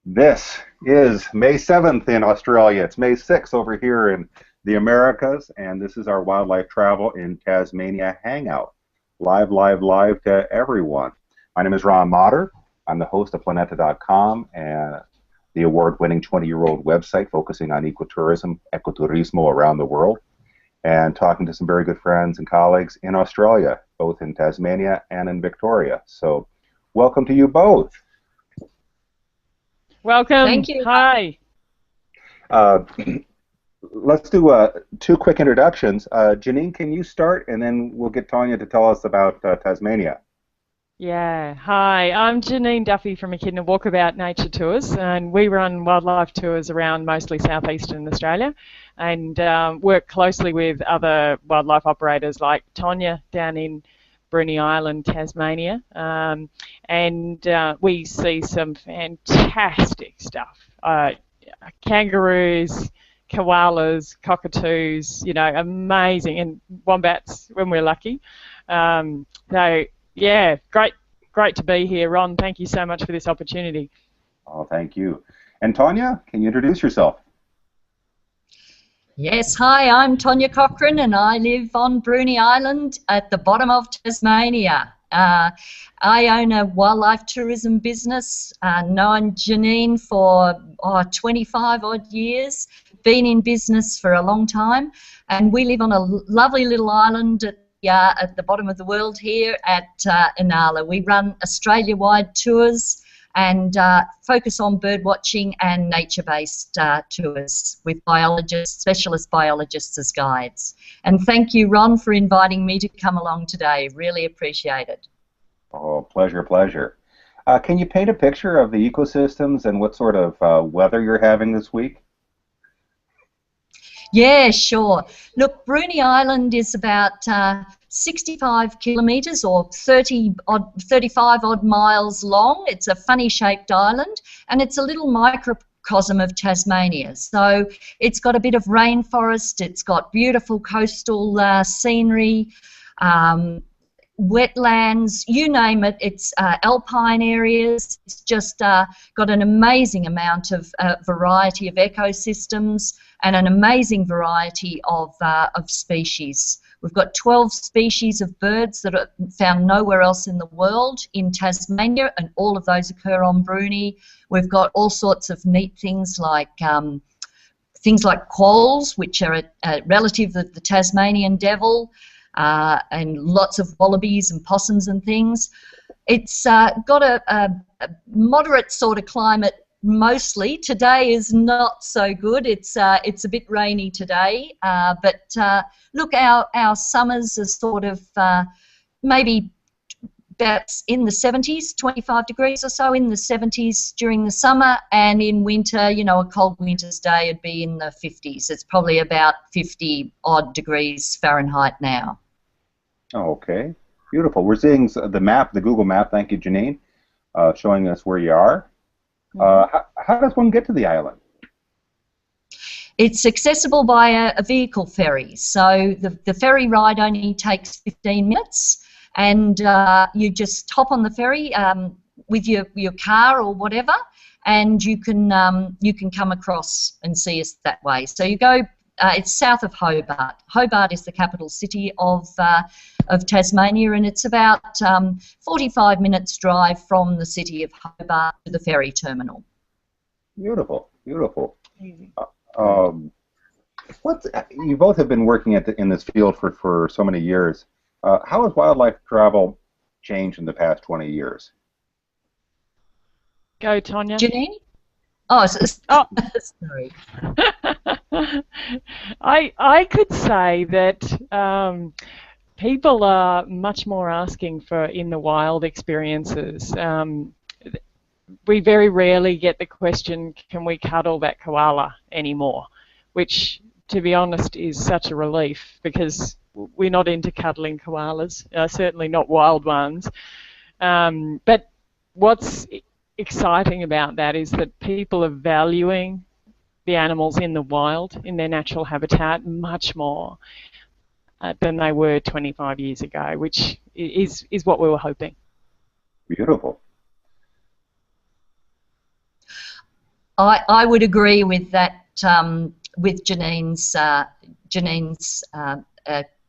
This is May 7th in Australia. It's May 6th over here in the Americas, and this is our wildlife travel in Tasmania Hangout. Live, live, live to everyone. My name is Ron Motter. I'm the host of Planeta.com and the award-winning 20-year-old website focusing on ecotourism, ecoturismo around the world, and talking to some very good friends and colleagues in Australia, both in Tasmania and in Victoria. So welcome to you both. Welcome. Thank you. Hi. Let's do two quick introductions. Janine, can you start, and then we'll get Tonia to tell us about Tasmania. Yeah. Hi. I'm Janine Duffy from Echidna Walkabout Nature Tours, and we run wildlife tours around mostly southeastern Australia, and work closely with other wildlife operators like Tonia down in Bruny Island, Tasmania, and we see some fantastic stuff. Kangaroos, koalas, cockatoos, you know, amazing, and wombats when we're lucky. So yeah, great to be here, Ron. Thank you so much for this opportunity. Oh, thank you. And Tonia, can you introduce yourself? Yes, hi, I'm Tonia Cochran and I live on Bruny Island at the bottom of Tasmania. I own a wildlife tourism business, known Janine for 25 odd years, been in business for a long time, and we live on a lovely little island at the bottom of the world here at Inala. We run Australia-wide tours and focus on bird watching and nature-based tours with biologists, specialist biologists as guides. And thank you, Ron, for inviting me to come along today. Really appreciate it. Oh, pleasure, pleasure. Can you paint a picture of the ecosystems and what sort of weather you're having this week? Yeah, sure. Look, Bruny Island is about 65 kilometres or 35 odd miles long. It's a funny shaped island and it's a little microcosm of Tasmania. So it's got a bit of rainforest, it's got beautiful coastal scenery, wetlands, you name it. It's alpine areas. It's just got an amazing amount of variety of ecosystems and an amazing variety of species. We've got 12 species of birds that are found nowhere else in the world in Tasmania, and all of those occur on Bruny. We've got all sorts of neat things like quolls, which are a relative of the Tasmanian devil, and lots of wallabies and possums and things. It's got a moderate sort of climate. Mostly today is not so good. It's a bit rainy today, but look, our summers are sort of maybe about in the 70s, 25 degrees or so in the 70s during the summer, and in winter, you know, a cold winter's day would be in the 50s. It's probably about 50 odd degrees Fahrenheit now. Oh, okay, beautiful. We're seeing the map, the Google map. Thank you, Janine, showing us where you are. How does one get to the island? It's accessible by a vehicle ferry. So the ferry ride only takes 15 minutes, and you just hop on the ferry with your car or whatever, and you can come across and see us that way. So you go. It's south of Hobart. Hobart is the capital city of Tasmania, and it's about 45 minutes drive from the city of Hobart to the ferry terminal. Beautiful, beautiful. You both have been working in this field for so many years. How has wildlife travel changed in the past 20 years? Go, Tonia. Janine? Oh, sorry. I could say that people are much more asking for in the wild experiences. We very rarely get the question, can we cuddle that koala anymore? Which, to be honest, is such a relief because we're not into cuddling koalas, certainly not wild ones. But what's exciting about that is that people are valuing the animals in the wild, in their natural habitat, much more than they were 25 years ago, which is what we were hoping. Beautiful. I would agree with that, with Janine's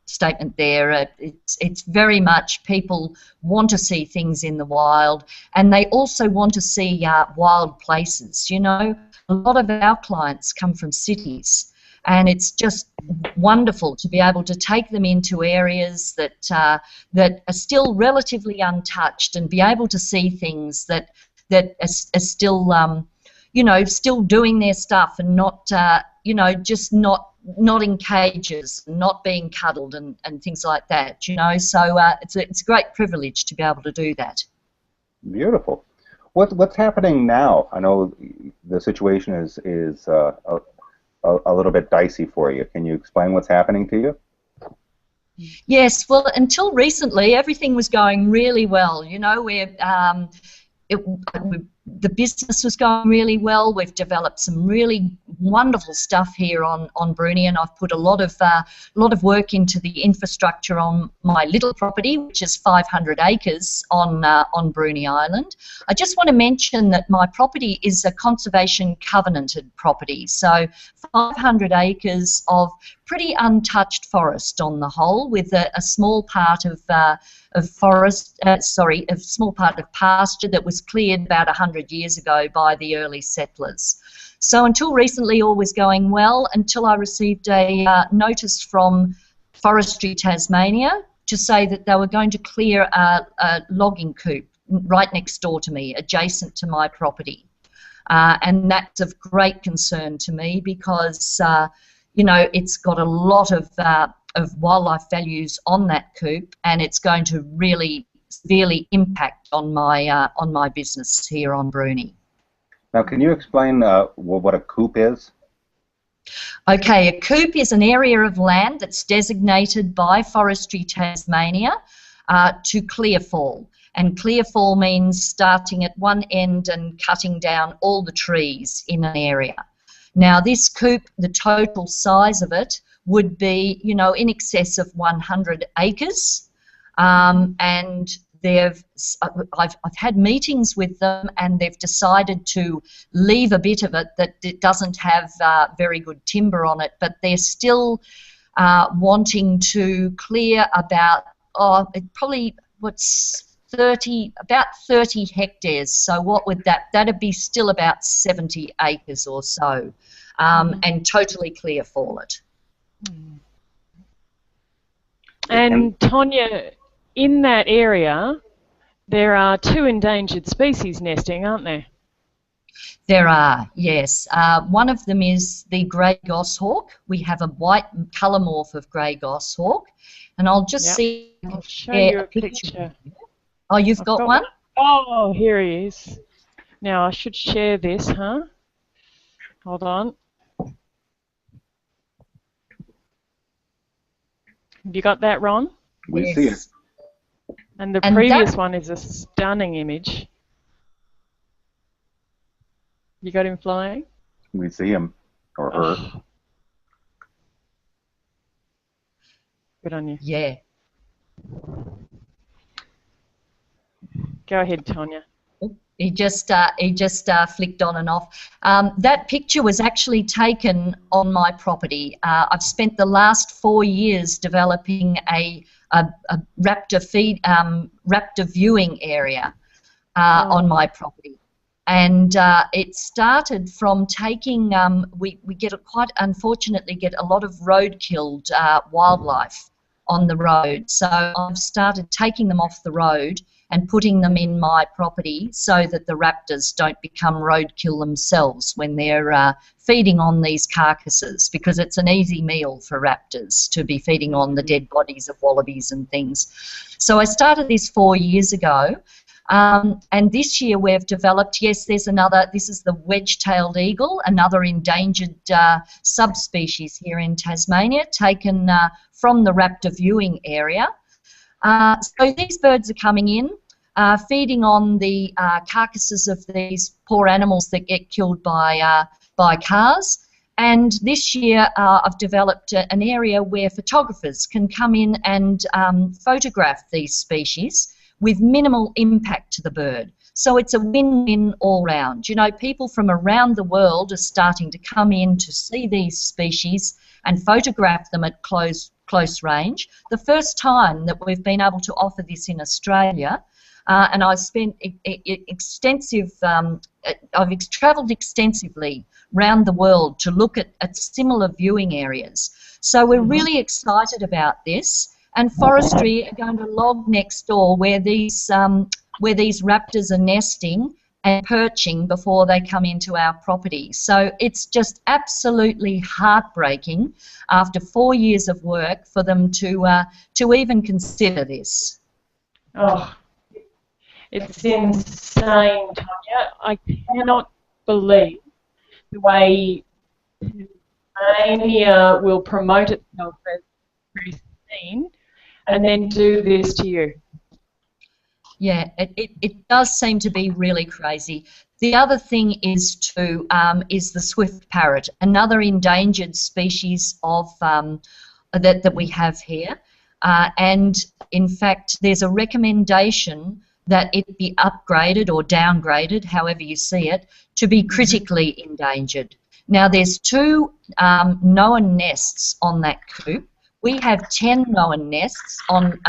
statement there. It's very much people want to see things in the wild, and they also want to see wild places. You know, a lot of our clients come from cities, and it's just wonderful to be able to take them into areas that that are still relatively untouched, and be able to see things that are still you know, still doing their stuff, and not you know, just not in cages, not being cuddled and things like that, you know. So it's a great privilege to be able to do that. Beautiful. What's happening now? I know the situation is a little bit dicey for you. Can you explain what's happening to you? Yes, well, until recently, everything was going really well. You know, the business was going really well. We've developed some really wonderful stuff here on Bruny, and I've put a lot of work into the infrastructure on my little property, which is 500 acres on Bruny Island. I just want to mention that my property is a conservation covenanted property, so 500 acres of pretty untouched forest on the whole, with a small part of forest, a small part of pasture that was cleared about 100 years ago by the early settlers. So until recently, all was going well, until I received a notice from Forestry Tasmania to say that they were going to clear a logging coupe right next door to me, adjacent to my property. And that's of great concern to me, because you know, it's got a lot of wildlife values on that coupe, and it's going to really severely impact on my business here on Bruny. Now, can you explain what a coupe is? Okay, a coupe is an area of land that's designated by Forestry Tasmania to clear fall. And clear fall means starting at one end and cutting down all the trees in an area. Now, this coupe, the total size of it would be, you know, in excess of 100 acres, and I've had meetings with them, and they've decided to leave a bit of it that it doesn't have very good timber on it, but they're still wanting to clear about probably about 30 hectares. So what would that'd be still about 70 acres or so, and totally clear fall it. And Tonia, in that area, there are 2 endangered species nesting, aren't there? There are, yes. One of them is the grey goshawk. We have a white colour morph of grey goshawk, and I'll just see. I'll show you a picture. Oh, you've got one? Oh, here he is. Now, I should share this, huh? Hold on. Have you got that, Ron? We see it. And the previous one is a stunning image. You got him flying? We see him, or her. Oh. Good on you. Yeah. Go ahead, Tonia. He just flicked on and off. That picture was actually taken on my property. I've spent the last 4 years developing a raptor viewing area on my property, and it started from taking. We unfortunately get a lot of road-killed wildlife on the road, so I've started taking them off the road and putting them in my property so that the raptors don't become roadkill themselves when they're feeding on these carcasses, because it's an easy meal for raptors to be feeding on the dead bodies of wallabies and things. So I started this 4 years ago, and this year we've developed, yes, there's another, this is the wedge-tailed eagle, another endangered subspecies here in Tasmania, taken from the raptor viewing area. So these birds are coming in, feeding on the carcasses of these poor animals that get killed by cars. And this year I've developed an area where photographers can come in and photograph these species with minimal impact to the bird. So it's a win-win all round. You know, people from around the world are starting to come in to see these species and photograph them at close range. The first time that we've been able to offer this in Australia, and I've spent I've travelled extensively around the world to look at similar viewing areas. So we're really excited about this, and forestry are going to log next door where these raptors are nesting and perching before they come into our property. So it's just absolutely heartbreaking after 4 years of work for them to even consider this. Oh, it's insane, Tonia. I cannot believe the way Tasmania will promote itself as pristine and then do this to you. Yeah, it does seem to be really crazy. The other thing is the swift parrot, another endangered species of that we have here, and in fact, there's a recommendation that it be upgraded or downgraded, however you see it, to be critically endangered. Now, there's 2 known nests on that coop. We have 10 known nests on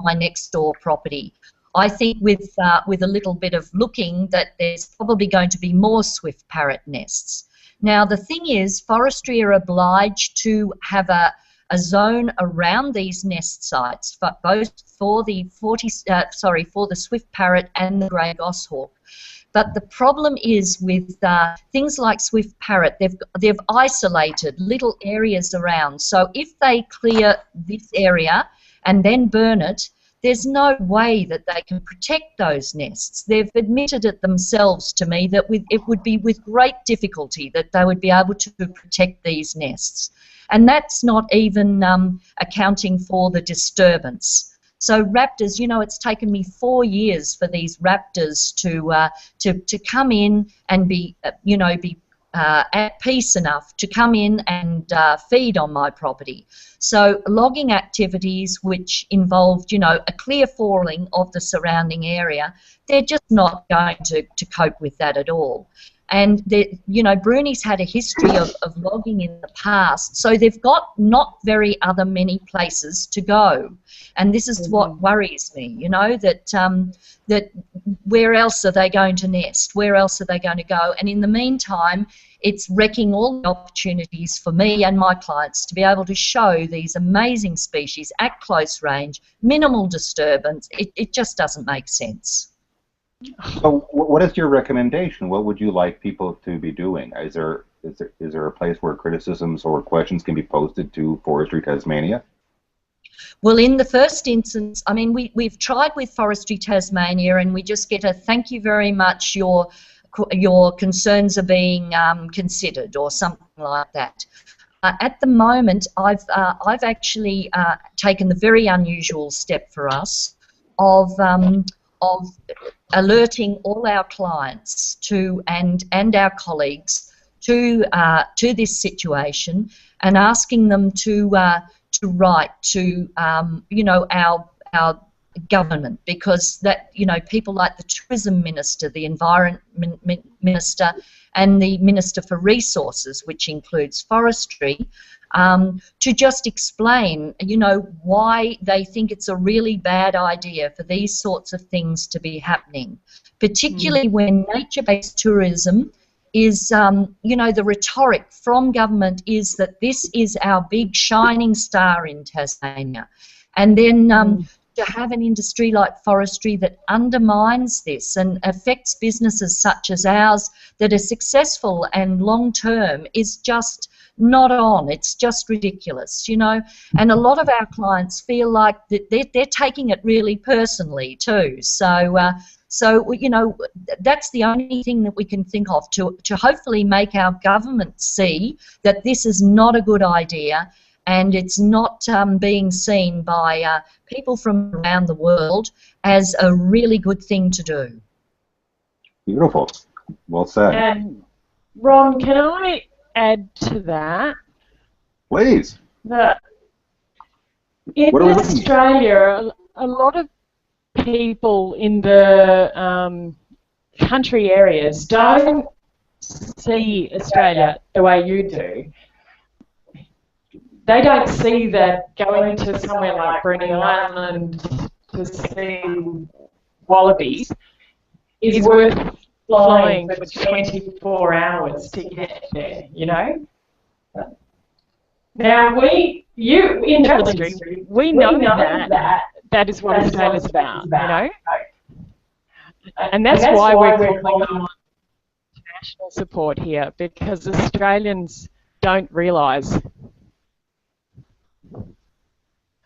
my next door property. I think with a little bit of looking that there's probably going to be more swift parrot nests. Now, the thing is, forestry are obliged to have a zone around these nest sites, both for the swift parrot and the grey goshawk. But the problem is with things like swift parrot, they've isolated little areas around. So if they clear this area and then burn it, there's no way that they can protect those nests. They've admitted it themselves to me that it would be with great difficulty that they would be able to protect these nests. And that's not even accounting for the disturbance. So raptors, you know, it's taken me 4 years for these raptors to come in and be at peace enough to come in and feed on my property. So logging activities which involved, you know, a clear falling of the surrounding area, they're just not going to cope with that at all. And, you know, Bruni's had a history of logging in the past, so they've got not very many places to go. And this is what worries me, you know, that where else are they going to nest? Where else are they going to go? And in the meantime, it's wrecking all the opportunities for me and my clients to be able to show these amazing species at close range, minimal disturbance. It just doesn't make sense. So, what is your recommendation? What would you like people to be doing? Is there a place where criticisms or questions can be posted to Forestry Tasmania? Well, in the first instance, I mean, we've tried with Forestry Tasmania, and we just get a thank you very much. Your concerns are being considered, or something like that. At the moment, I've actually taken the very unusual step for us of alerting all our clients and our colleagues to this situation, and asking them to write to you know, our government, because that, you know, people like the tourism minister, the environment minister, and the minister for resources, which includes forestry, to just explain, you know, why they think it's a really bad idea for these sorts of things to be happening, particularly when nature-based tourism is, you know, the rhetoric from government is that this is our big shining star in Tasmania. And then to have an industry like forestry that undermines this and affects businesses such as ours that are successful and long-term is just not on. It's just ridiculous, you know. And a lot of our clients feel like that they're taking it really personally too. So, you know, that's the only thing that we can think of to hopefully make our government see that this is not a good idea, and it's not being seen by people from around the world as a really good thing to do. Beautiful. Well said. And Ron, can I add to that? Please. That in Australia, a lot of people in the country areas don't see Australia the way you do. They don't see that going to somewhere like Bruny Island to see wallabies is worth flying for 24 hours to get there, you know? Now, in the travel industry, we know that is what Australia's about, you know? And that's why we're calling on international support here, because Australians don't realise.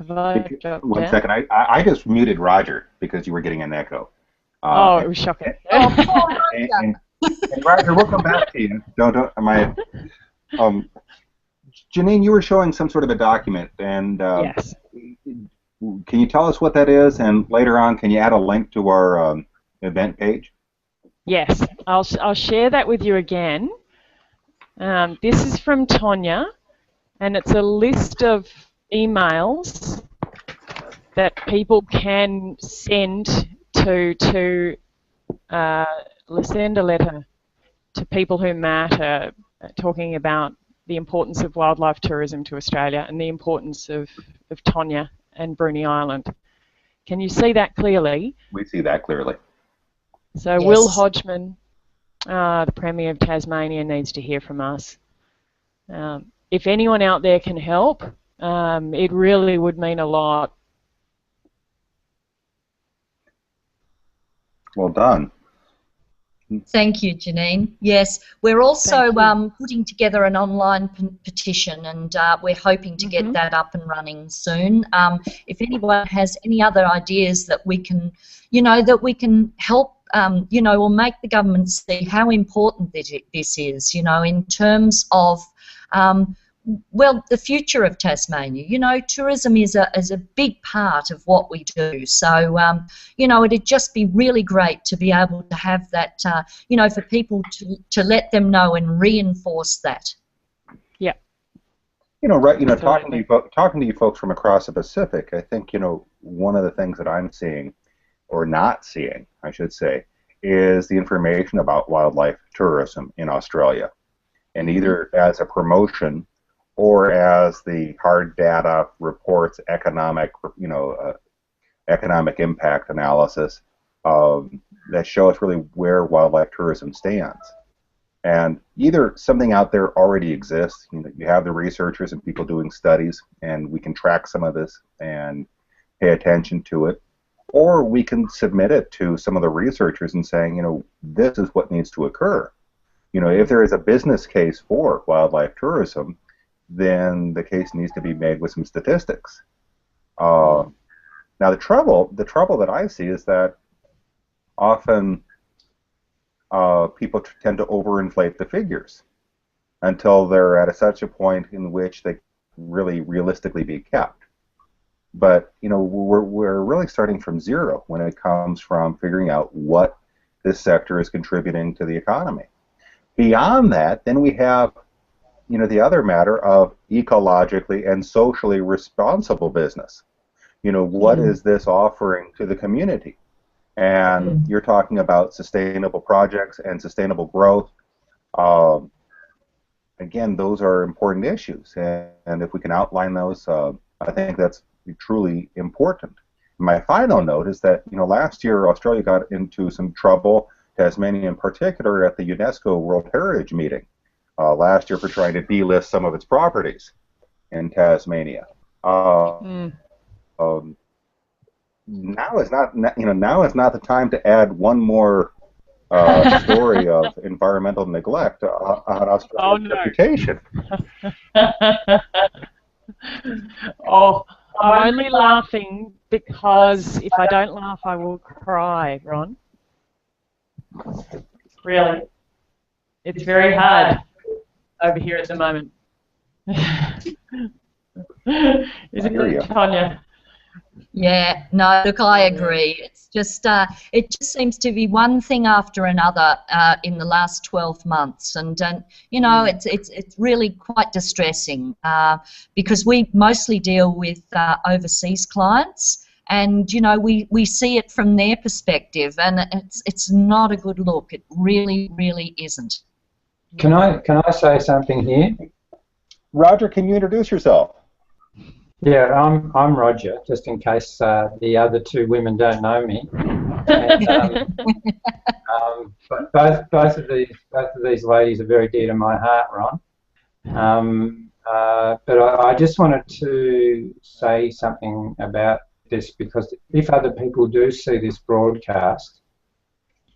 One second, I just muted Roger because you were getting an echo. It was shocking. And Roger, we'll come back to you. Janine, you were showing some sort of a document, and yes. Can you tell us what that is? And later on, can you add a link to our event page? Yes, I'll share that with you again. This is from Tonia, and it's a list of emails that people can send to send a letter to people who matter, talking about the importance of wildlife tourism to Australia and the importance of Tonia and Bruny Island. Can you see that clearly? We see that clearly. So yes. Will Hodgman, the Premier of Tasmania, needs to hear from us. If anyone out there can help, it really would mean a lot. Well done. Thank you, Janine. Yes, we're also putting together an online petition, and we're hoping to get that up and running soon. If anyone has any other ideas that we can, help, or make the government see how important this is, in terms of, the future of Tasmania. Tourism is a big part of what we do. So, it'd just be really great to be able to have that, for people to let them know and reinforce that. Yeah. Talking to you folks from across the Pacific, I think, one of the things that I'm seeing, or not seeing, I should say, is the information about wildlife tourism in Australia. And either as a promotion or as the hard data reports, economic impact analysis that show us really where wildlife tourism stands. And either something out there already exists, you have the researchers and people doing studies, and we can track some of this and pay attention to it, or we can submit it to some of the researchers and saying, this is what needs to occur. If there is a business case for wildlife tourism, then the case needs to be made with some statistics. Now, the trouble that I see is that often people tend to overinflate the figures until they're at such a point in which they really realistically be kept. But we're really starting from zero when it comes from figuring out what this sector is contributing to the economy. Beyond that, then we have the other matter of ecologically and socially responsible business. What is this offering to the community? And you're talking about sustainable projects and sustainable growth. Again, those are important issues, and if we can outline those, I think that's truly important. My final note is that last year Australia got into some trouble, Tasmania in particular, at the UNESCO World Heritage meeting last year for trying to delist some of its properties in Tasmania. Now is not the time to add one more story of environmental neglect on Australia's reputation. I'm only laughing because if I don't laugh, I will cry, Ron. Really. It's very hard over here at the moment. Isn't it, Tonia? Yeah, no, look, I agree. It's just, it just seems to be one thing after another in the last 12 months, and it's really quite distressing because we mostly deal with overseas clients, and you know, we see it from their perspective, and it's not a good look. It really, really isn't. Can I say something here? Roger, can you introduce yourself? Yeah, I'm Roger, just in case the other two women don't know me. And, but both of these ladies are very dear to my heart, Ron. But I just wanted to say something about this, because if other people do see this broadcast,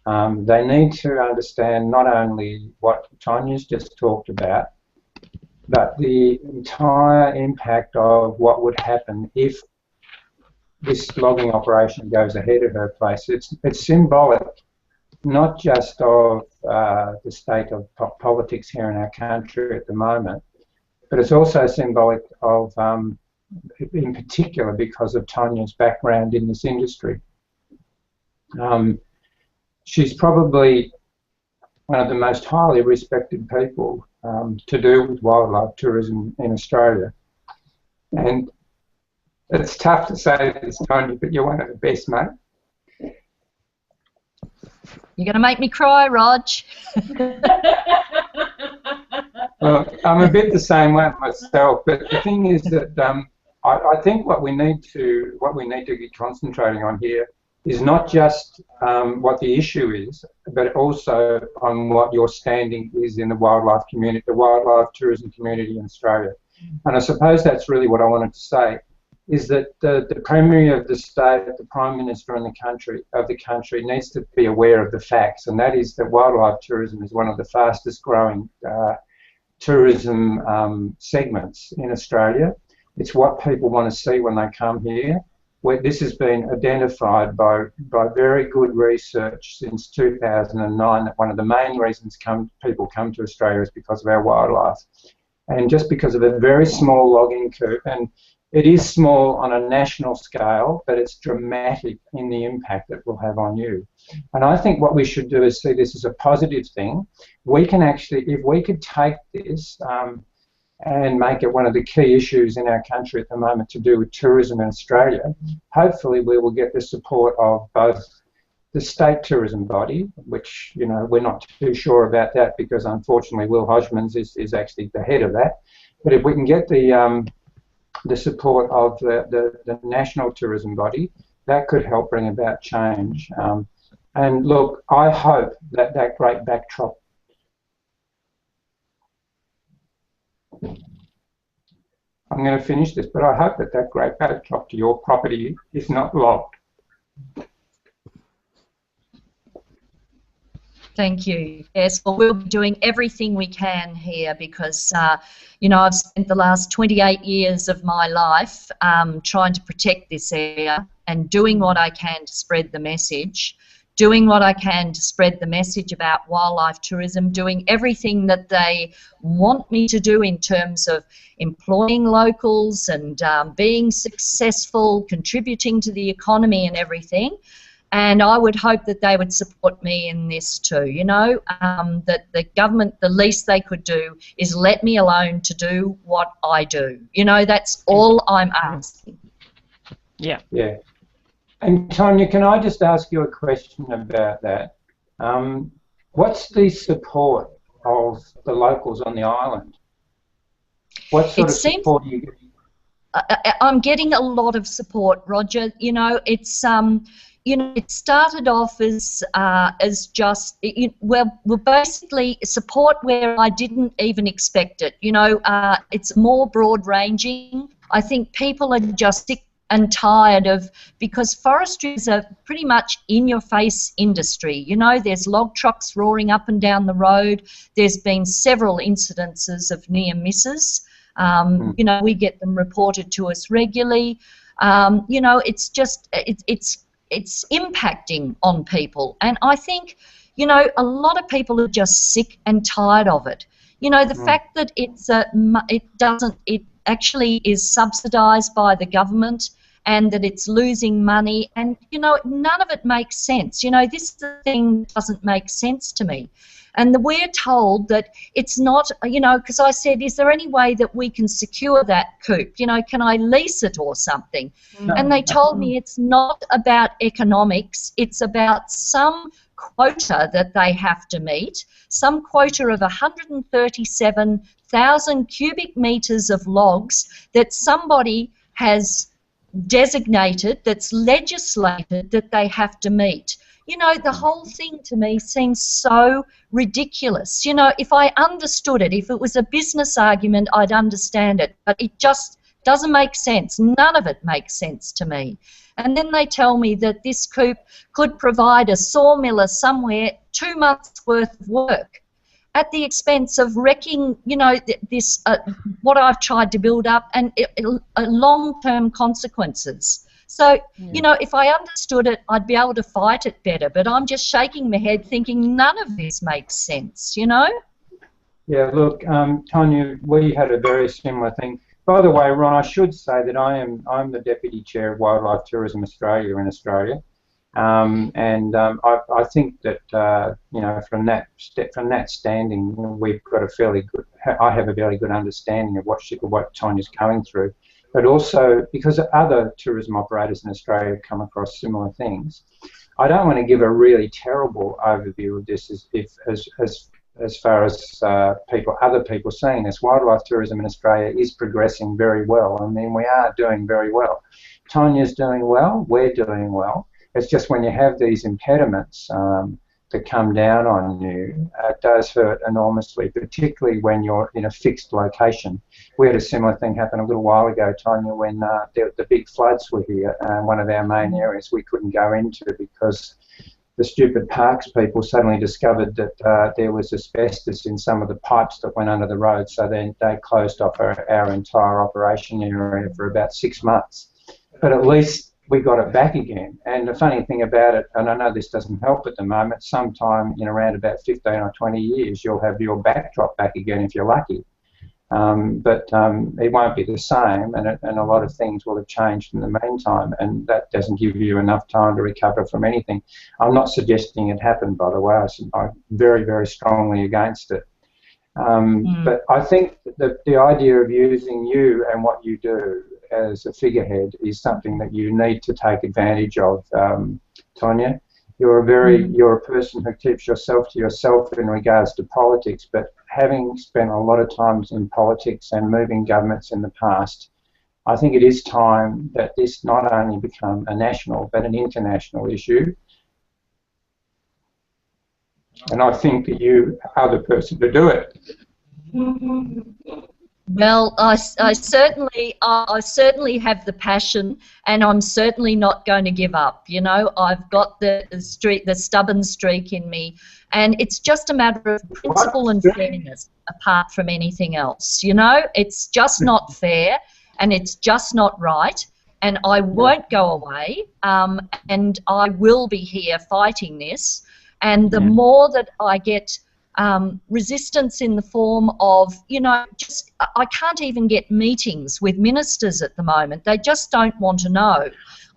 they need to understand not only what Tonia's just talked about, but the entire impact of what would happen if this logging operation goes ahead at her place. It's symbolic, not just of the state of politics here in our country at the moment, but it's also symbolic of, in particular, because of Tonia's background in this industry. She's probably one of the most highly respected people to do with wildlife tourism in Australia. And it's tough to say this, Tonia, but you're one of the best, mate. You're going to make me cry, Rog. Well, I'm a bit the same way myself, but the thing is that I think what we need to be concentrating on here is not just what the issue is, but also on what your standing is in the wildlife community, the wildlife tourism community in Australia. And I suppose that's really what I wanted to say, is that the Premier of the state, the Prime Minister in the country needs to be aware of the facts, and that is that wildlife tourism is one of the fastest growing tourism segments in Australia. It's what people want to see when they come here. This has been identified by very good research since 2009, that one of the main reasons people come to Australia is because of our wildlife. And just because of a very small logging curve, and it is small on a national scale, but it's dramatic in the impact it will have on you. And I think what we should do is see this as a positive thing. We can actually, if we could take this and make it one of the key issues in our country at the moment to do with tourism in Australia, hopefully we will get the support of both the state tourism body, which, you know, we're not too sure about that because unfortunately Will Hodgmans is actually the head of that. But if we can get the support of the national tourism body, that could help bring about change. And look, I hope that that great backdrop, I'm going to finish this, but I hope that that great backdrop to your property is not logged. Thank you. Yes, well, we'll be doing everything we can here because, you know, I've spent the last 28 years of my life trying to protect this area and doing what I can to spread the message, doing what I can to spread the message about wildlife tourism, doing everything that they want me to do in terms of employing locals and being successful, contributing to the economy and everything. And I would hope that they would support me in this too, you know, that the government, the least they could do is let me alone to do what I do. You know, that's all I'm asking. Yeah. Yeah. And Tonia, can I just ask you a question about that? What's the support of the locals on the island? What sort of support are you getting? I'm getting a lot of support, Roger. You know, it's you know, it started off as just, well, basically support where I didn't even expect it. You know, it's more broad-ranging. I think people are just sick and tired of, because forestry is a pretty much in-your-face industry. You know, there's log trucks roaring up and down the road. There's been several incidences of near misses. You know, we get them reported to us regularly. You know, it's just, it's impacting on people, and I think, you know, a lot of people are just sick and tired of it. You know, the fact that it actually is subsidised by the government, and that it's losing money, and you know, none of it makes sense. You know, this thing doesn't make sense to me. And we're told that it's not, you know, because I said, is there any way that we can secure that coop? You know, can I lease it or something? And they told me it's not about economics, it's about some quota that they have to meet, some quota of 137,000 cubic metres of logs that somebody has designated, that's legislated that they have to meet. You know, the whole thing to me seems so ridiculous. You know, if I understood it, if it was a business argument, I'd understand it, but it just doesn't make sense. None of it makes sense to me. And then they tell me that this coop could provide a sawmiller somewhere 2 months' worth of work at the expense of wrecking, you know, this what I've tried to build up and long-term consequences. So, you know, if I understood it, I'd be able to fight it better. But I'm just shaking my head thinking none of this makes sense, you know? Yeah, look, Tonia, we had a very similar thing. By the way, Ron, I should say that I'm the Deputy Chair of Wildlife Tourism Australia in Australia. I think that you know, from that standing, we've got a fairly good. I have a very good understanding of what Tonia's going through, but also because other tourism operators in Australia have come across similar things. I don't want to give a really terrible overview of this as far as other people seeing this. Wildlife tourism in Australia is progressing very well. I mean, we are doing very well. Tonia's doing well. We're doing well. It's just when you have these impediments that come down on you, it does hurt enormously, particularly when you're in a fixed location. We had a similar thing happen a little while ago, Tonia, when the big floods were here. One of our main areas we couldn't go into because the stupid parks people suddenly discovered that there was asbestos in some of the pipes that went under the road, so then they closed off our entire operation area for about 6 months. But at least we got it back again. And the funny thing about it, and I know this doesn't help at the moment, sometime in around about 15 or 20 years, you'll have your backdrop back again if you're lucky. But it won't be the same, and a lot of things will have changed in the meantime, and that doesn't give you enough time to recover from anything. I'm not suggesting it happened, by the way. I'm very, very strongly against it. But I think that the idea of using you and what you do as a figurehead is something that you need to take advantage of, Tonia. You're a person who keeps yourself to yourself in regards to politics, but having spent a lot of times in politics and moving governments in the past, I think it is time that this not only become a national but an international issue. And I think that you are the person to do it. Well, I certainly have the passion, and I'm certainly not going to give up. You know, I've got the stubborn streak in me, and it's just a matter of principle and fairness, apart from anything else. You know, it's just not fair, and it's just not right, and I won't go away, and I will be here fighting this, and the more that I get resistance in the form of, you know, just I can't even get meetings with ministers at the moment. They just don't want to know.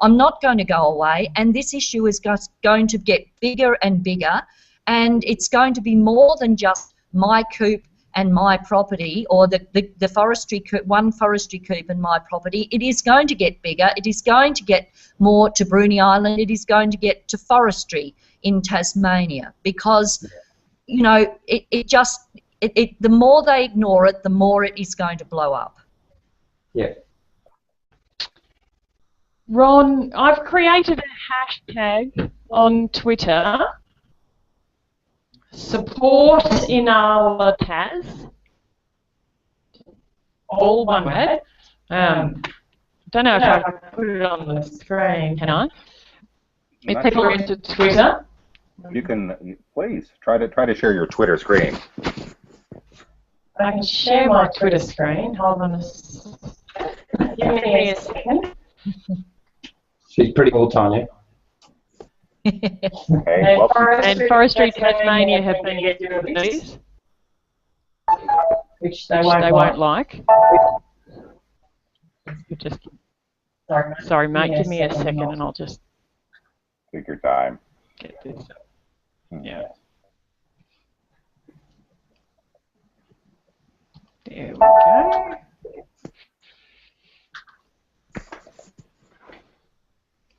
I'm not going to go away, and this issue is just going to get bigger and bigger, and it's going to be more than just my coop and my property, or the forestry coop, one forestry coop and my property. It is going to get bigger. It is going to get more to Bruny Island. It is going to get to forestry in Tasmania, because you know, the more they ignore it, the more it is going to blow up. Yeah. Ron, I've created a hashtag on Twitter, support Inala Tas, all one word. Don't know if I can put it on the screen, can I? If people are into Twitter. You can please try to share your Twitter screen. I can share my Twitter screen. Hold on give me a second. She's pretty cool, Tonia. Okay, and Forestry Tasmania have been doing these, which they won't like. Just sorry, mate. Give me a second, and I'll just take your time. Get this. Yeah. There we go.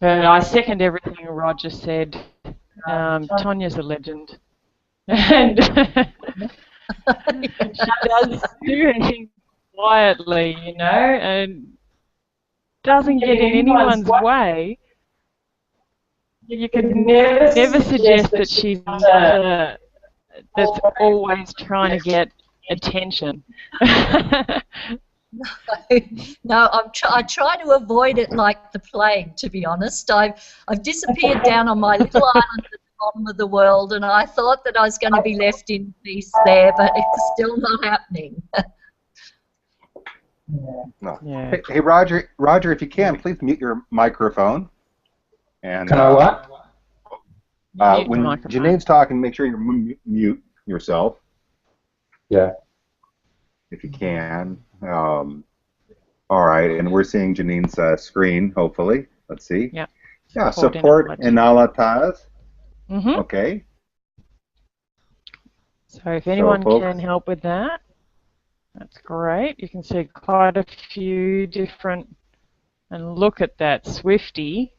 But I second everything Roger said. Tonia's a legend. And she does do everything quietly, you know, and doesn't get in anyone's way. You could never suggest that she's not that's always trying to get attention. No, I try to avoid it like the plague, to be honest. I've disappeared down on my little island at the bottom of the world, and I thought that I was going to be left in peace there, but it's still not happening. No. Yeah. Hey, Roger, if you can, please mute your microphone. And Can I what? when Janine's talking, make sure you mute yourself. Yeah. If you can. All right, and we're seeing Janine's screen, hopefully. Let's see. Yeah. Yeah, support Inala Taz. Mm-hmm. Okay. So if anyone folks, can help with that, that's great. You can see quite a few different, and look at that Swifty.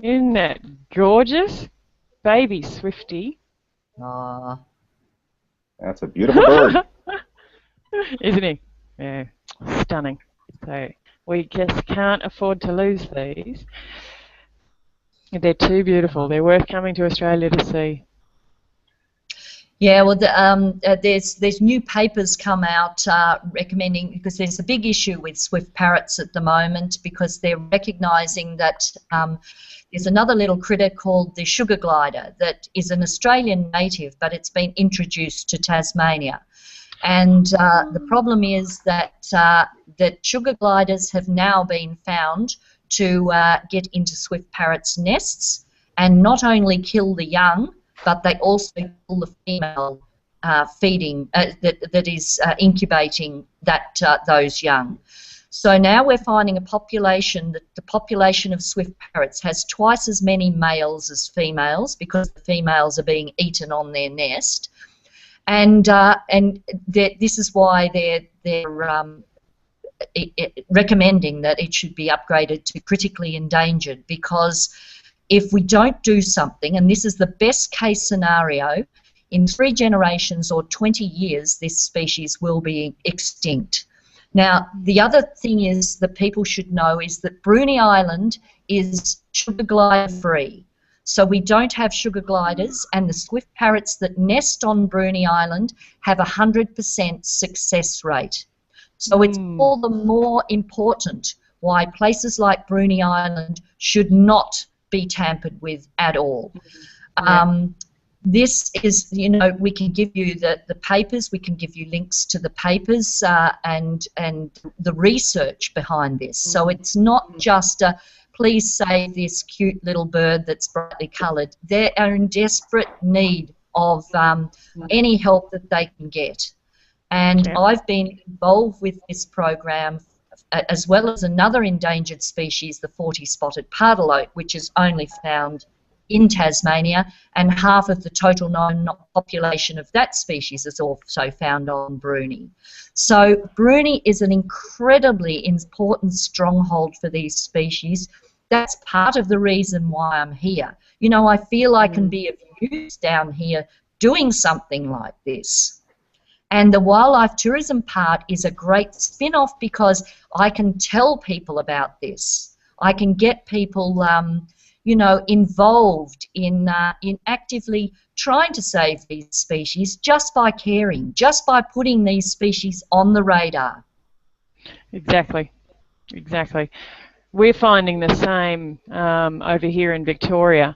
Isn't that gorgeous? Baby Swifty. Aww. That's a beautiful bird. Isn't he? Yeah, stunning. So we just can't afford to lose these. They're too beautiful. They're worth coming to Australia to see. Yeah, well, there's new papers come out recommending, because there's a big issue with swift parrots at the moment, because they're recognising that there's another little critter called the sugar glider that is an Australian native, but it's been introduced to Tasmania. And the problem is that that sugar gliders have now been found to get into swift parrots' nests and not only kill the young, but they also kill the female feeding that is incubating those young. So now we're finding a population that the population of swift parrots has twice as many males as females, because the females are being eaten on their nest, and this is why they're recommending that it should be upgraded to critically endangered, because if we don't do something, and this is the best case scenario, in 3 generations or 20 years this species will be extinct. Now, the other thing is that people should know is that Bruny Island is sugar glider free. So we don't have sugar gliders, and the swift parrots that nest on Bruny Island have a 100% success rate. So it's all the more important why places like Bruny Island should not be tampered with at all. This is, you know, we can give you the papers, we can give you links to the papers and the research behind this. So it's not just a please save this cute little bird that's brightly coloured. They are in desperate need of any help that they can get. And I've been involved with this program as well as another endangered species, the 40-spotted pardalote, which is only found in Tasmania, and half of the total known population of that species is also found on Bruny. So Bruny is an incredibly important stronghold for these species. That's part of the reason why I'm here. You know, I feel I can be of use down here doing something like this. And the wildlife tourism part is a great spin-off, because I can tell people about this. I can get people you know, involved in actively trying to save these species just by caring, just by putting these species on the radar. Exactly, exactly. We're finding the same over here in Victoria.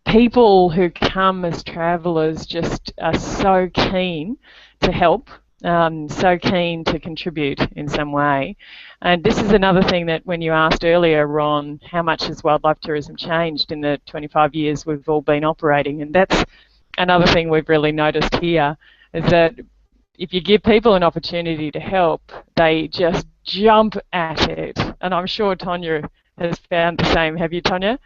People who come as travellers just are so keen to help, so keen to contribute in some way. And this is another thing that when you asked earlier, Ron, how much has wildlife tourism changed in the 25 years we've all been operating, and that's another thing we've really noticed here, is that if you give people an opportunity to help, they just jump at it. And I'm sure Tonia has found the same. Have you, Tonia?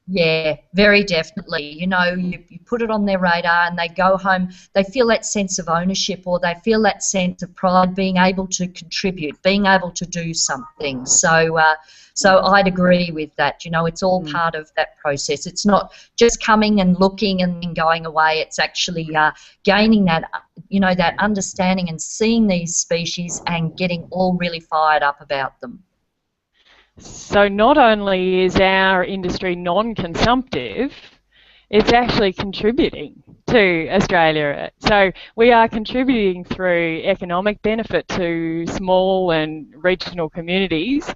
Yeah, very definitely. You know, you put it on their radar and they go home, they feel that sense of ownership, or they feel that sense of pride, being able to contribute, being able to do something. So I'd agree with that. You know, it's all part of that process. It's not just coming and looking and then going away. It's actually gaining that, you know, that understanding and seeing these species and getting all really fired up about them. So not only is our industry non-consumptive, it's actually contributing to Australia. So we are contributing through economic benefit to small and regional communities,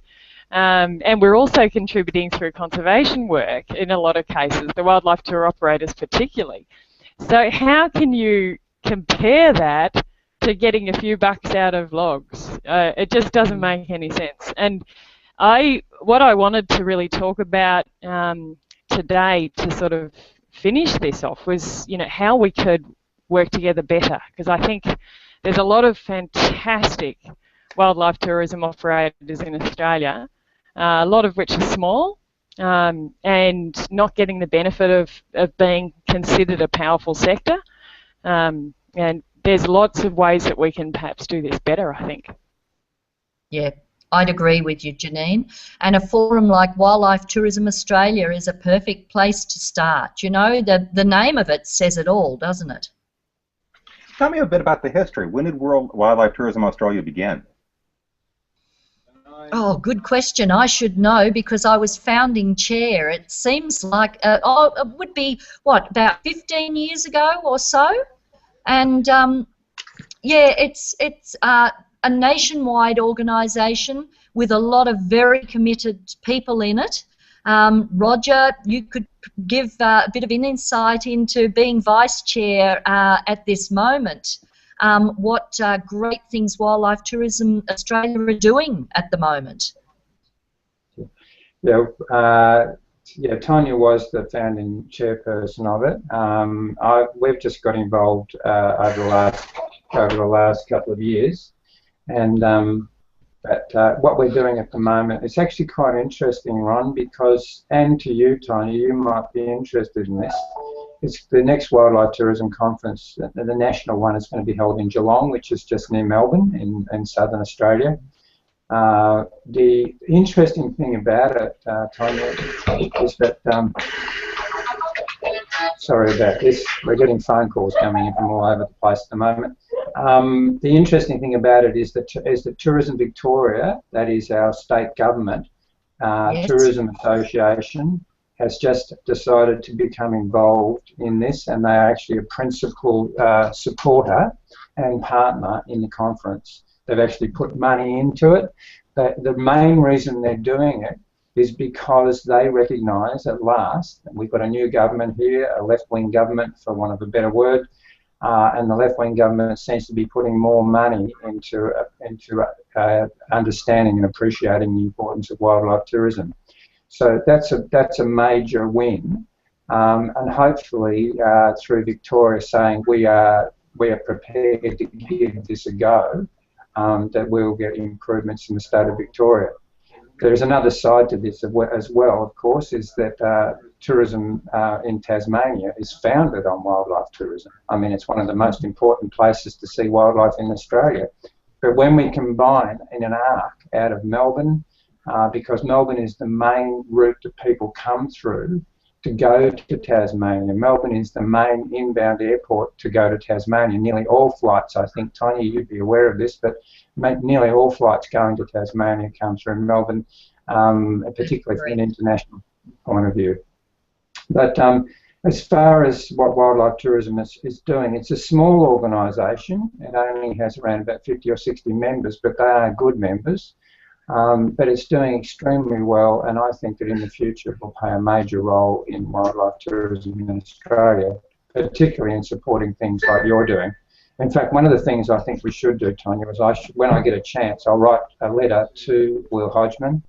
and we're also contributing through conservation work in a lot of cases, the wildlife tour operators particularly. So how can you compare that to getting a few bucks out of logs? It just doesn't make any sense. And what I wanted to really talk about today to sort of finish this off was, you know, how we could work together better, because I think there's a lot of fantastic wildlife tourism operators in Australia, a lot of which are small and not getting the benefit of being considered a powerful sector. And there's lots of ways that we can perhaps do this better, I think. Yeah, I'd agree with you, Janine. And a forum like Wildlife Tourism Australia is a perfect place to start. You know, the name of it says it all, doesn't it? Tell me a bit about the history. When did World Wildlife Tourism Australia begin? Oh, good question. I should know because I was founding chair. It seems like, it would be, what, about 15 years ago or so? And, yeah, it's a nationwide organisation with a lot of very committed people in it. Roger, you could give a bit of an insight into being vice chair at this moment. What great things Wildlife Tourism Australia are doing at the moment. Yeah, Tonia was the founding chairperson of it. We've just got involved over the last couple of years, and what we're doing at the moment, it's actually quite interesting, Ron, because, and to you, Tonia, you might be interested in this. It's the next Wildlife Tourism Conference, the national one, is going to be held in Geelong, which is just near Melbourne in southern Australia. The interesting thing about it, Tonia, is that, sorry about this, we're getting phone calls coming in from all over the place at the moment. The interesting thing about it is that Tourism Victoria, that is our state government, Yes. Tourism Association, has just decided to become involved in this, and they are actually a principal supporter and partner in the conference. They've actually put money into it. The main reason they're doing it is because they recognise at last, and we've got a new government here, a left-wing government for want of a better word, and the left-wing government seems to be putting more money into understanding and appreciating the importance of wildlife tourism. So that's a major win, and hopefully through Victoria saying we are prepared to give this a go, that we'll get improvements in the state of Victoria. There's another side to this as well, of course, is that tourism in Tasmania is founded on wildlife tourism. I mean, it's one of the most important places to see wildlife in Australia. But when we combine in an arc out of Melbourne, because Melbourne is the main route that people come through to go to Tasmania. Melbourne is the main inbound airport to go to Tasmania. Nearly all flights, I think, Tonia, you'd be aware of this, but nearly all flights going to Tasmania come through Melbourne, particularly from an international point of view. But as far as what wildlife tourism is doing, it's a small organisation. It only has around about 50 or 60 members, but they are good members. But it's doing extremely well, and I think that in the future it will play a major role in wildlife tourism in Australia, particularly in supporting things like you're doing. In fact, one of the things I think we should do, Tonia, is when I get a chance, I'll write a letter to Will Hodgman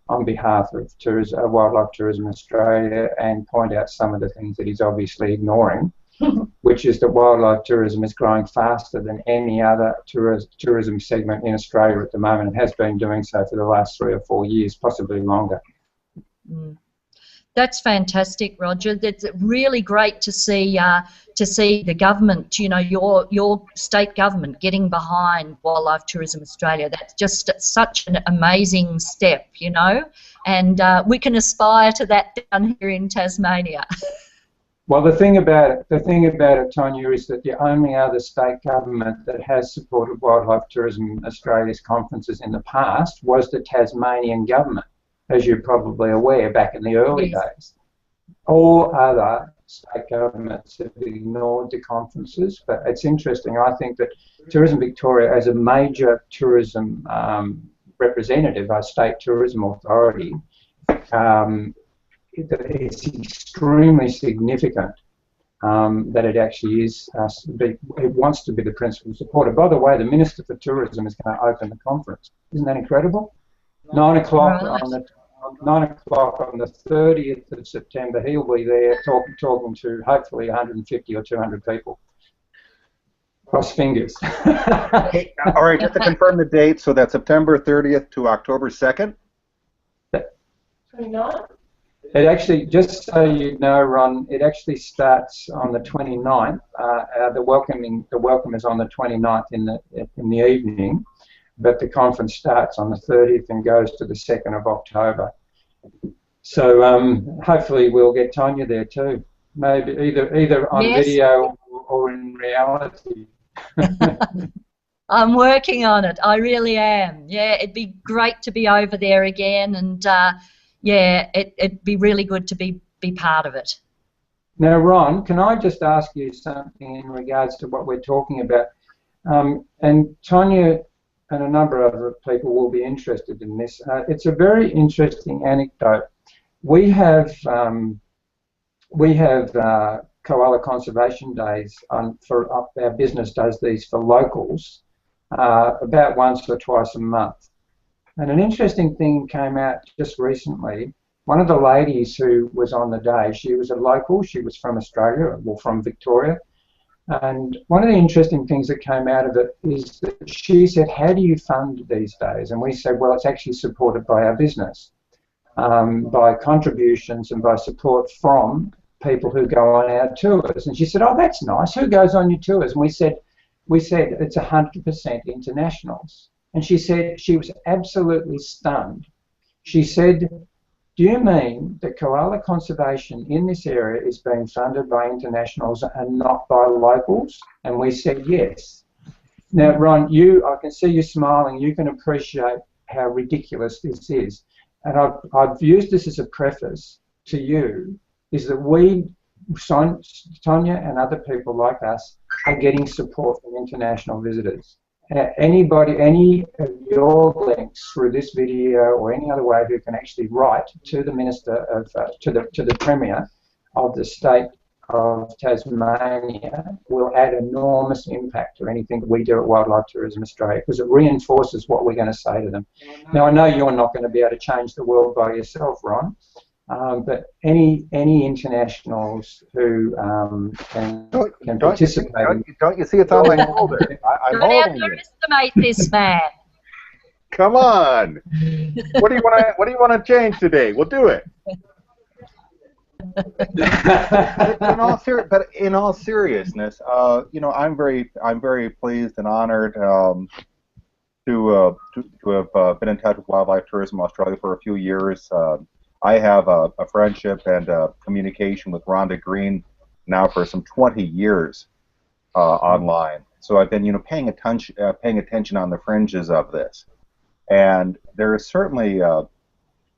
on behalf of Wildlife Tourism Australia and point out some of the things that he's obviously ignoring, which is that wildlife tourism is growing faster than any other tourism segment in Australia at the moment, and has been doing so for the last 3 or 4 years, possibly longer. That's fantastic, Roger. That's really great to see the government, you know, your state government getting behind Wildlife Tourism Australia. That's just such an amazing step, you know, and we can aspire to that down here in Tasmania. Well, the thing about it, Tonia, is that the only other state government that has supported Wildlife Tourism Australia's conferences in the past was the Tasmanian government, as you're probably aware, back in the early days. All other state governments have ignored the conferences, but it's interesting. I think that Tourism Victoria, as a major tourism representative, our state tourism authority, it's extremely significant that it actually is. It wants to be the principal supporter. By the way, the Minister for Tourism is going to open the conference. Isn't that incredible? 9 o'clock on the 30th of September. He'll be there talking to hopefully 150 or 200 people. Cross fingers. Hey, all right, just to confirm the date, so that's September 30th to October 2nd? 29? It actually, just so you know, Ron, it actually starts on the 29th. The welcome is on the 29th in the evening, but the conference starts on the 30th and goes to the 2nd of October. So hopefully we'll get Tonia there too. Maybe either on video or in reality. I'm working on it. I really am. Yeah, it'd be great to be over there again, and yeah, it'd be really good to be part of it. Now, Ron, can I just ask you something in regards to what we're talking about? And Tonia and a number of other people will be interested in this. It's a very interesting anecdote. We have koala conservation days our business does these for locals about once or twice a month. And an interesting thing came out just recently. One of the ladies who was on the day, she was a local, she was from Australia, well, from Victoria. And one of the interesting things that came out of it is that she said, how do you fund these days? And we said, well, it's actually supported by our business, by contributions and by support from people who go on our tours. And she said, oh, that's nice. Who goes on your tours? And we said it's 100% internationals. And she said she was absolutely stunned. She said, do you mean that koala conservation in this area is being funded by internationals and not by locals? And we said yes. Now, Ron, I can see you smiling. You can appreciate how ridiculous this is. And I've used this as a preface to you, is that we, Tonia and other people like us, are getting support from international visitors. Any of your links through this video or any other way who can actually write to the Minister of, to the Premier of the state of Tasmania will add enormous impact to anything that we do at Wildlife Tourism Australia, because it reinforces what we're going to say to them. Now, I know you're not going to be able to change the world by yourself, Ron, but any internationals who can participate. Don't you see it's on my shoulder? I'm Don't holding it. underestimate this man. Come on. What do you want to change today? We'll do it. in all seriousness, you know, I'm very pleased and honored to have been in touch with Wildlife Tourism Australia for a few years. I have a friendship and communication with Rhonda Green now for some 20 years online. So I've been, you know, paying attention on the fringes of this, and there is certainly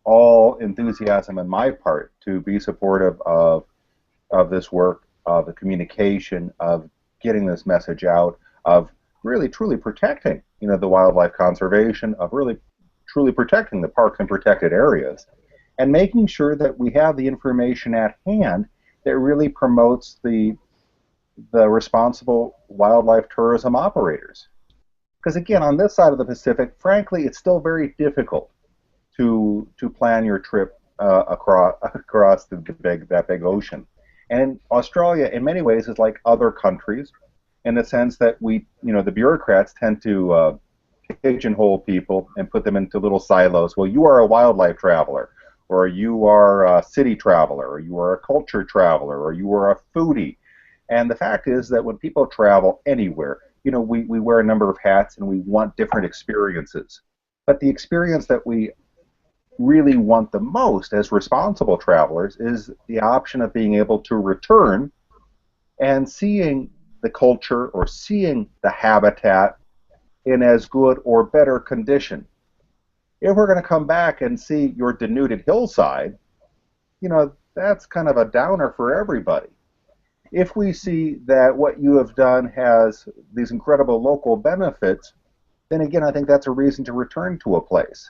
all enthusiasm on my part to be supportive of this work, of the communication, of getting this message out, of really truly protecting, you know, the wildlife conservation, of really truly protecting the parks and protected areas, and making sure that we have the information at hand that really promotes the responsible wildlife tourism operators. Because again, on this side of the Pacific, frankly, it's still very difficult to plan your trip across that big ocean. And Australia, in many ways, is like other countries in the sense that the bureaucrats tend to pigeonhole people and put them into little silos. Well, you are a wildlife traveler. or you are a city traveler, or you are a culture traveler, or you are a foodie. And the fact is that when people travel anywhere, you know, we wear a number of hats and we want different experiences. But the experience that we really want the most as responsible travelers is the option of being able to return and seeing the culture or seeing the habitat in as good or better condition. If we're going to come back and see your denuded hillside, you know, that's kind of a downer for everybody. If we see that what you have done has these incredible local benefits, then again, I think that's a reason to return to a place.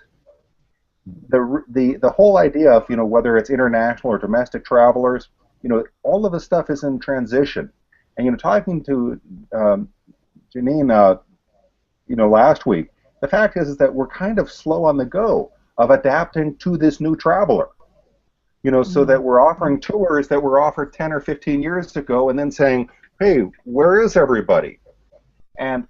The whole idea of, you know, whether it's international or domestic travelers, you know, all of this stuff is in transition. And, you know, talking to Janine, you know, last week, the fact is that we're kind of slow on the go of adapting to this new traveler. You know, so that we're offering tours that were offered 10 or 15 years ago and then saying, hey, where is everybody? And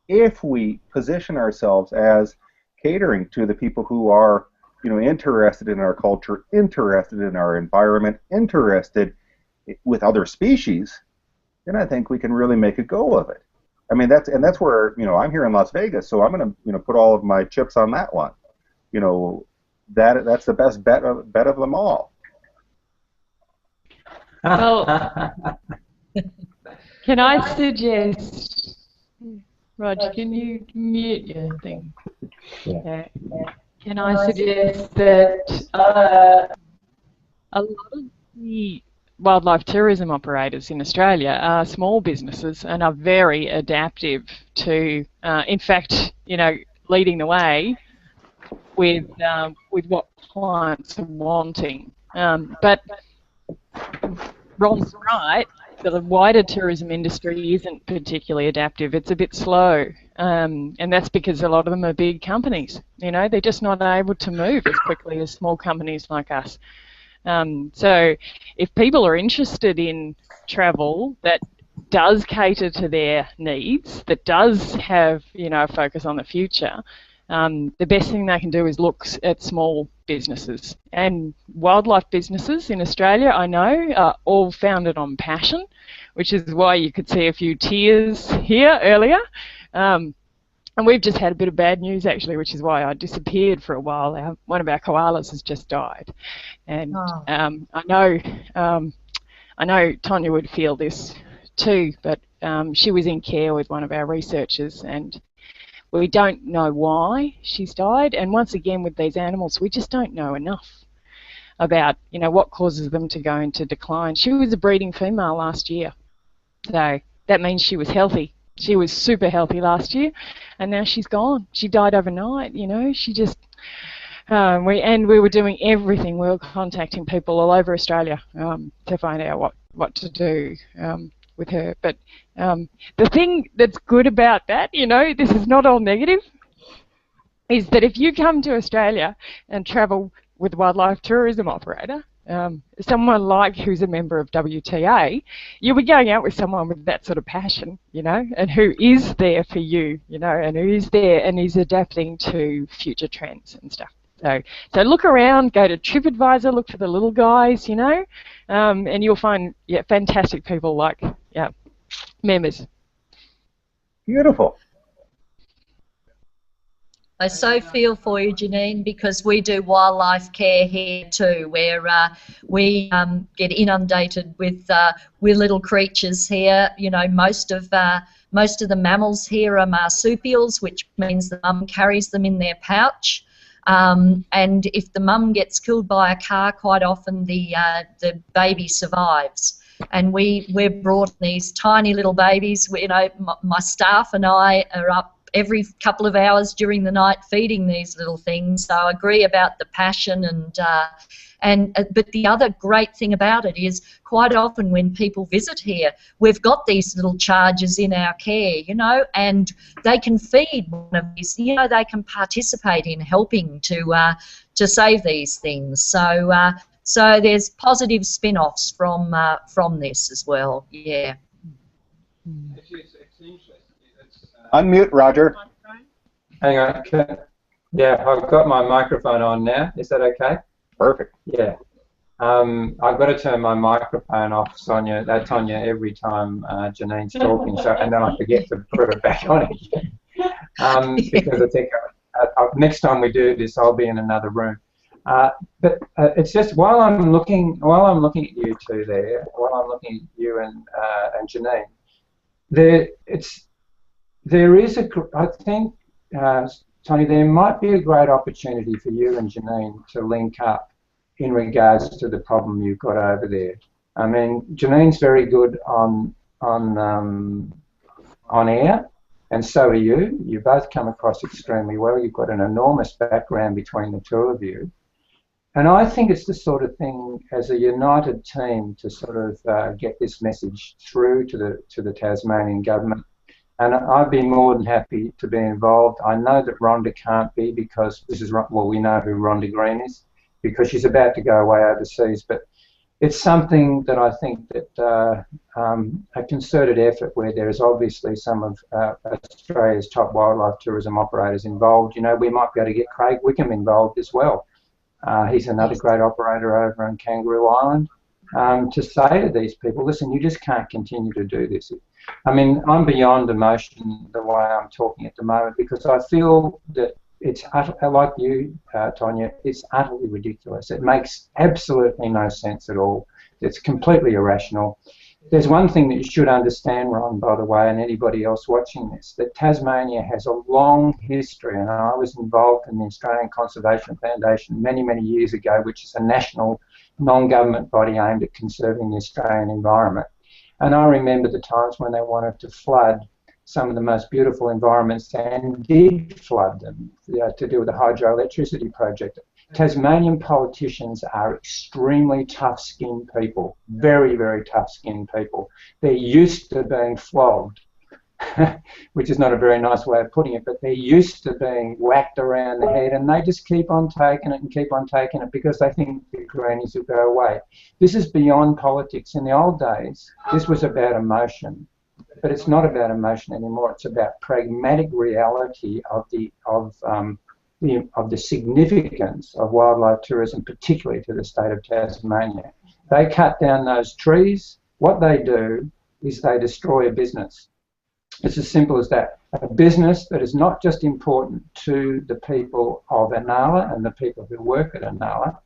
if we position ourselves as catering to the people who are, you know, interested in our culture, interested in our environment, interested with other species, then I think we can really make a go of it. I mean, that's where, you know, I'm here in Las Vegas, so I'm going to, you know, put all of my chips on that one. You know, that's the best bet of them all. Well, can I suggest, Roger, can you mute your thing? Yeah. Can I suggest that a lot of the wildlife tourism operators in Australia are small businesses and are very adaptive to, in fact, you know, leading the way with what clients are wanting. But Ron's right, the wider tourism industry isn't particularly adaptive. It's a bit slow, and that's because a lot of them are big companies. You know, they're just not able to move as quickly as small companies like us. So if people are interested in travel that does cater to their needs, that does have, you know, a focus on the future, the best thing they can do is look at small businesses. And wildlife businesses in Australia, I know, are all founded on passion, which is why you could see a few tears here earlier. And we've just had a bit of bad news, actually, which is why I disappeared for a while. One of our koalas has just died. And I know Tonia would feel this too, but she was in care with one of our researchers, and we don't know why she's died. And once again, with these animals, we just don't know enough about, you know, what causes them to go into decline. She was a breeding female last year, so that means she was healthy. She was super healthy last year, and now she's gone. She died overnight, you know. She just, we were doing everything. We were contacting people all over Australia to find out what to do with her. But the thing that's good about that, you know, this is not all negative, is that if you come to Australia and travel with a wildlife tourism operator, someone like who's a member of WTA, you'll be going out with someone with that sort of passion, you know, and who is there for you, you know, and who is there and is adapting to future trends and stuff. So look around, go to TripAdvisor, look for the little guys, you know, and you'll find fantastic people like members. Beautiful. I so feel for you, Janine, because we do wildlife care here too, where we get inundated with little creatures here. You know, most of the mammals here are marsupials, which means the mum carries them in their pouch. And if the mum gets killed by a car, quite often the baby survives. And we're brought these tiny little babies. You know, my staff and I are up every couple of hours during the night feeding these little things. So I agree about the passion, but the other great thing about it is quite often when people visit here, we've got these little charges in our care, you know, and they can feed one of these, you know, they can participate in helping to save these things. So there's positive spin-offs from this as well. Yeah. Unmute, Roger. Hang on. Yeah, I've got my microphone on now. Is that okay? Perfect. Yeah. I've got to turn my microphone off, Tonia, every time Janine's talking, and then I forget to put it back on again. Because I think next time we do this, I'll be in another room. But it's just while I'm looking at you two there, while I'm looking at you and Janine, I think, Tony, there might be a great opportunity for you and Janine to link up in regards to the problem you've got over there. I mean, Janine's very good on air, and so are you. You both come across extremely well. You've got an enormous background between the two of you. And I think it's the sort of thing, as a united team, to sort of get this message through to the Tasmanian government. And I'd be more than happy to be involved. I know that Rhonda can't be because we know who Rhonda Green is, because she's about to go away overseas. But it's something that I think that a concerted effort where there is obviously some of Australia's top wildlife tourism operators involved. You know, we might be able to get Craig Wickham involved as well. He's another great operator over on Kangaroo Island. To say to these people, listen, you just can't continue to do this. I mean, I'm beyond emotion the way I'm talking at the moment, because I feel that it's like you, Tonia, it's utterly ridiculous. It makes absolutely no sense at all. It's completely irrational. There's one thing that you should understand, Ron, by the way, and anybody else watching this, that Tasmania has a long history, and I was involved in the Australian Conservation Foundation many, many years ago, which is a national non-government body aimed at conserving the Australian environment. And I remember the times when they wanted to flood some of the most beautiful environments and did flood them to do with the hydroelectricity project. Tasmanian politicians are extremely tough-skinned people, very, very tough-skinned people. They're used to being flogged, which is not a very nice way of putting it, but they're used to being whacked around the head, and they just keep on taking it and keep on taking it because they think the greenies will go away. This is beyond politics. In the old days, this was about emotion. But it's not about emotion anymore. It's about pragmatic reality of the significance of wildlife tourism, particularly to the state of Tasmania. They cut down those trees. What they do is they destroy a business. It's as simple as that. A business that is not just important to the people of Inala and the people who work at Inala,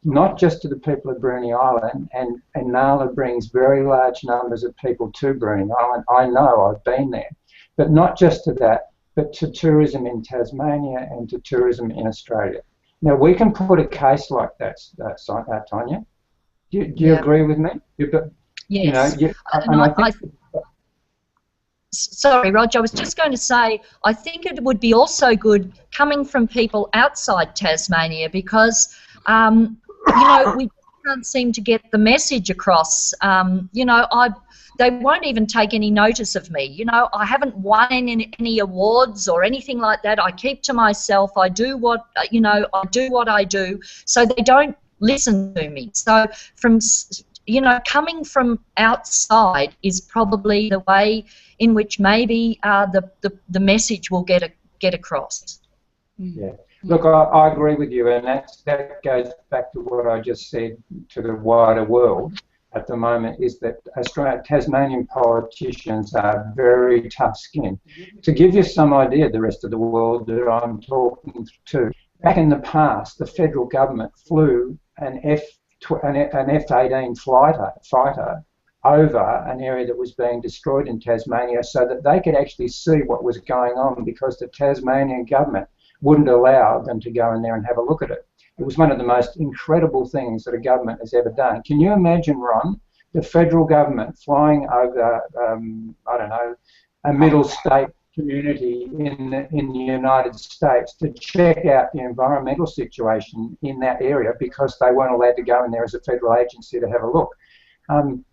not just to the people of Bruny Island, and Inala brings very large numbers of people to Bruny Island. I know, I've been there. But not just to that, but to tourism in Tasmania and to tourism in Australia. Now, we can put a case like that, Tonia. Do you agree with me? Yes. Sorry, Roger, I was just going to say, I think it would be also good coming from people outside Tasmania, because we can't seem to get the message across. They won't even take any notice of me. I haven't won any awards or anything like that. I keep to myself. I do what I do. So they don't listen to me. So coming from outside is probably the way in which maybe the message will get across. Yeah. Look, I agree with you, and that goes back to what I just said to the wider world at the moment, is that Tasmanian politicians are very tough-skinned. To give you some idea, the rest of the world that I'm talking to, back in the past, the federal government flew an F-18 fighter over an area that was being destroyed in Tasmania so that they could actually see what was going on, because the Tasmanian government wouldn't allow them to go in there and have a look at it. It was one of the most incredible things that a government has ever done. Can you imagine, Ron, the federal government flying over, a middle state community in the United States to check out the environmental situation in that area because they weren't allowed to go in there as a federal agency to have a look?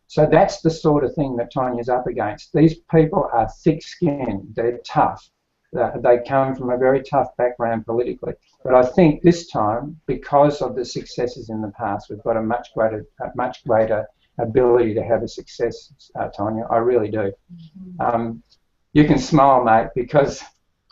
So that's the sort of thing that Tonia's up against. These people are thick-skinned, they're tough. They come from a very tough background politically. But I think this time, because of the successes in the past, we've got a much greater ability to have a success, Tonia. I really do. You can smile, mate, because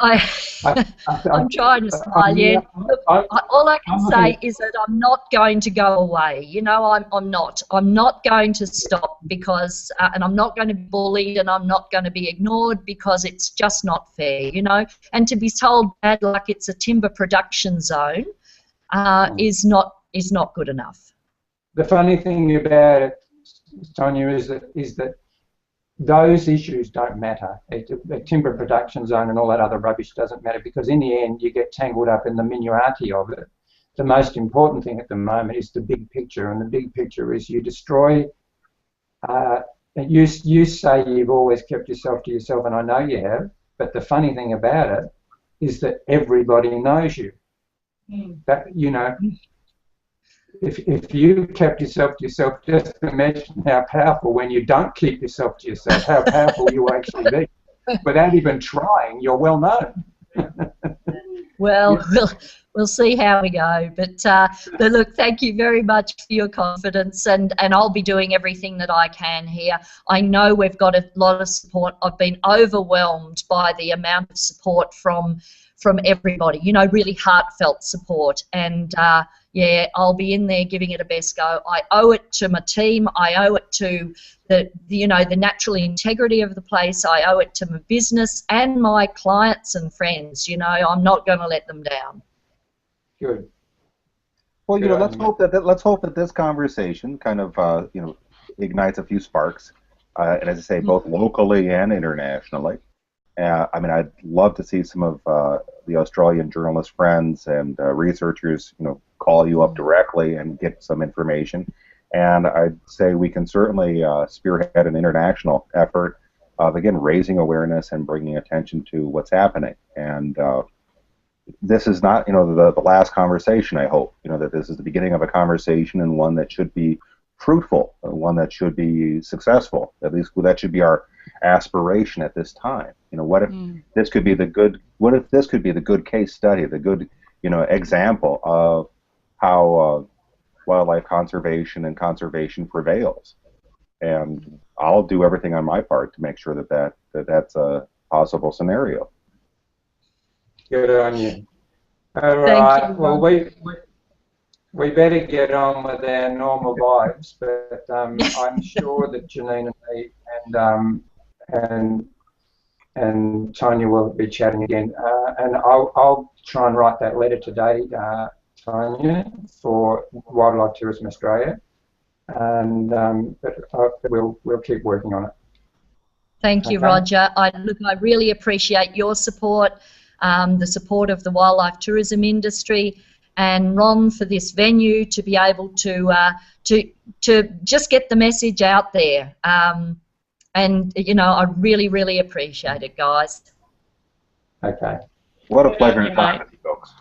I'm trying to smile. Yeah. Look, all I can say is that I'm not going to go away. You know, I'm not. I'm not going to stop because, and I'm not going to be bullied, and I'm not going to be ignored because it's just not fair. You know, and to be told bad like it's a timber production zone is not good enough. The funny thing about it, Tonia, is that those issues don't matter. The timber production zone and all that other rubbish doesn't matter, because in the end you get tangled up in the minuati of it. The most important thing at the moment is the big picture, and the big picture is you destroy. You say you've always kept yourself to yourself, and I know you have. But the funny thing about it is that everybody knows you. That, you know. If you kept yourself to yourself, just imagine how powerful when you don't keep yourself to yourself, how powerful you actually be. Without even trying, you're well known. Well, we'll see how we go. But look, thank you very much for your confidence, and I'll be doing everything that I can here. I know we've got a lot of support. I've been overwhelmed by the amount of support from everybody, you know, really heartfelt support. And yeah, I'll be in there giving it a best go. I owe it to my team. I owe it to the natural integrity of the place. I owe it to my business and my clients and friends. You know, I'm not going to let them down. Good. Well, you know, let's hope that this conversation kind of you know, ignites a few sparks, and as I say, both locally and internationally. I mean, I'd love to see some of the Australian journalist friends and researchers, you know, call you up directly and get some information. And I'd say we can certainly spearhead an international effort of, again, raising awareness and bringing attention to what's happening. And this is not, you know, the last conversation, I hope. You know, that this is the beginning of a conversation, and one that should be fruitful, one that should be successful. At least that should be our aspiration at this time. You know, what if this could be the good case study, the good, you know, example of how wildlife conservation and conservation prevails. And I'll do everything on my part to make sure that's a possible scenario. Good on you. All right. Well, we better get on with our normal lives, but I'm sure that Janine and me and Tonia will be chatting again. And I'll try and write that letter today, Tonia, for Wildlife Tourism Australia, and but we'll keep working on it. Thank you, Roger. I really appreciate your support, the support of the wildlife tourism industry, and Ron for this venue to be able to just get the message out there. And you know, I really, really appreciate it, guys. Okay. What a pleasure to talk with you folks.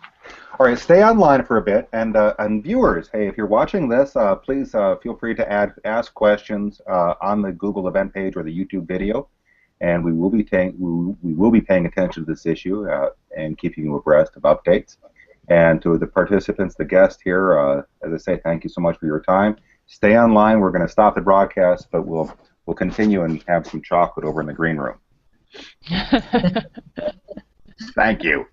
All right, stay online for a bit, and viewers, hey, if you're watching this, please feel free to ask questions on the Google event page or the YouTube video, and we will be paying attention to this issue and keeping you abreast of updates. And to the participants, the guests here, as I say, thank you so much for your time. Stay online. We're going to stop the broadcast, but we'll continue and have some chocolate over in the green room. Thank you.